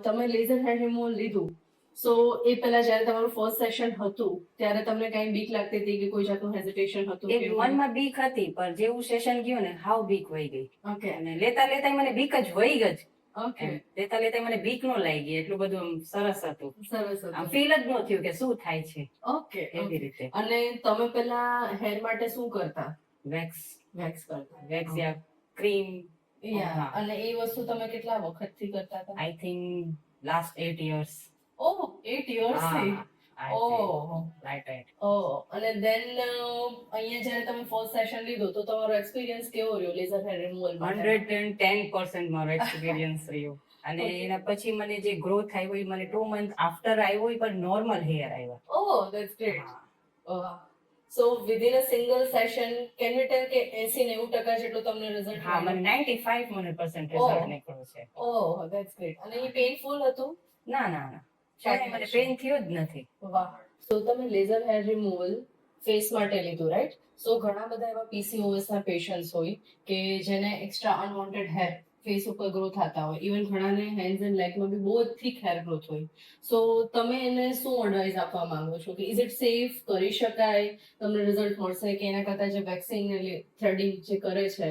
તમે laser hair removal લીધું, સો એ પહેલા જ્યારે તમારું ફર્સ્ટ સેશન હતું ત્યારે તમને કઈ બીક લાગતી હતી કે કોઈ જાતનું હેઝિટેશન હતું? એક મનમાં બીક હતી, પણ જેવું સેશન ગયું ને હાવ બીક વહી ગઈ. ઓકે અને લેતા લેતા મને બીક જ વહી ગઈ. ઓકે, લેતા લેતા મને બીક નો લાગી, એટલું બધું આમ સરસ હતું. સરસ આમ હતું. ફીલ જ ન થયું કે શું થાય છે ઓકે, એવી રીતે. અને તમે પેલા હેર માટે શું કરતા? વેક્સ વેક્સ કરતા? વેક્સ યા ક્રીમ. યા, અને એ વસ્તુ તમે કેટલા વખતથી કરતા હતા? I think last 8 years. Oh, 8 years થી. ઓહ, રાઈટ. ઓહ, અને દેન અહીંયા જ્યારે તમે ફર્સ્ટ સેશન લીધું તો તમારો એક્સપિરિયન્સ કેવો રહ્યો લેઝર હેર રિમૂવલ માટે? 110% મારો એક્સપિરિયન્સ રહ્યો. અને Okay. એના પછી મને જે ગ્રોથ આવ્યો એ મને 2 month આફ્ટર આવ્યો, પણ નોર્મલ હેર આવ્યા. Oh, that's great. So within a single session can you tell કે 80-90% જેટલું તમને રિઝલ્ટ? હા, મને 95% ઓહ. રિઝલ્ટ નીકળ્યું છે. ઓહ, ધેટ્સ ગ્રેટ. અને એ પેનફુલ હતું? ના શાયદ મને પેન થયો જ નથી. વાહ. સો તમે લેઝર હેર રિમૂવલ ફેસ માટે લીધું, રાઈટ? સો ઘણા બધા એવા પીસીઓએસ ના પેશન્ટ્સ હોય કે જેને એક્સ્ટ્રા અનવોન્ટેડ હેર ફેસ ઉપર ગ્રો થતા હોય, ઇવન ઘણાને હેન્ડ્સ એન્ડ લેગમાં બી બહુ જ થીક હેર ગ્રોથ હોય. સો તમે એને શું એડવાઇસ આપવા માંગો છો કે ઇઝ ઇટ સેફ, કરી શકાય, તમને રિઝલ્ટ મળશે, કે એના કરતા જે વેક્સિંગ ને થ્રેડિંગ જે કરે છે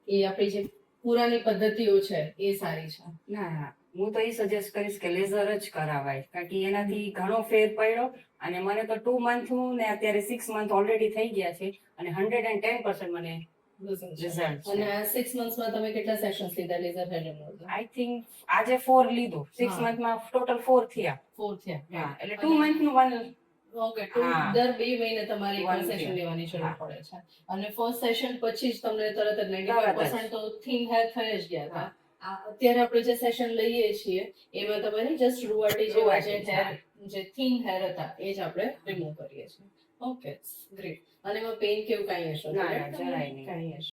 એ આપણી જે પુરાની પદ્ધતિઓ છે એ સારી છે? ના, હું તો એ સજેસ્ટ કરીશ કે લેઝર જ કરાવાય, કારણ કે એનાથી ઘણો ફેર પડ્યો. અને મને તો 2 month ને અત્યારે 6 month ઓલરેડી થઈ ગયા છે, અને 110% મને રિઝલ્ટ અને છે. આ 6 મંથ્સમાં તમે કેટલા સેશન્સ લીધા laser hair removal? I think આજે 4 લીધું, 6 હા. મંથમાં ટોટલ 4 થયા. 4 થયા. હા, એટલે 2 month નું વન. ઓકે, હા. દર 2 મહિને તમારે એક One સેશન year. લેવાની જરૂર હા. પડે છે. અને ફર્સ્ટ સેશન પછી જ તમને તરત જ 95% તો થિન હેર થઈ જ ગયા હતા. અત્યારે આપણે જે સેશન લઈએ છીએ એમાં તમારી જસ્ટ રૂવાટી જેવા જે રૂવાટી, હેર, જે થિન હેર હતા એ જ આપણે રિમૂવ કરીએ છીએ. Okay, great. અને એમાં પેઇન કેવું કાંઈ હશે? ના, જરાય નહીં. કાંઈ હશે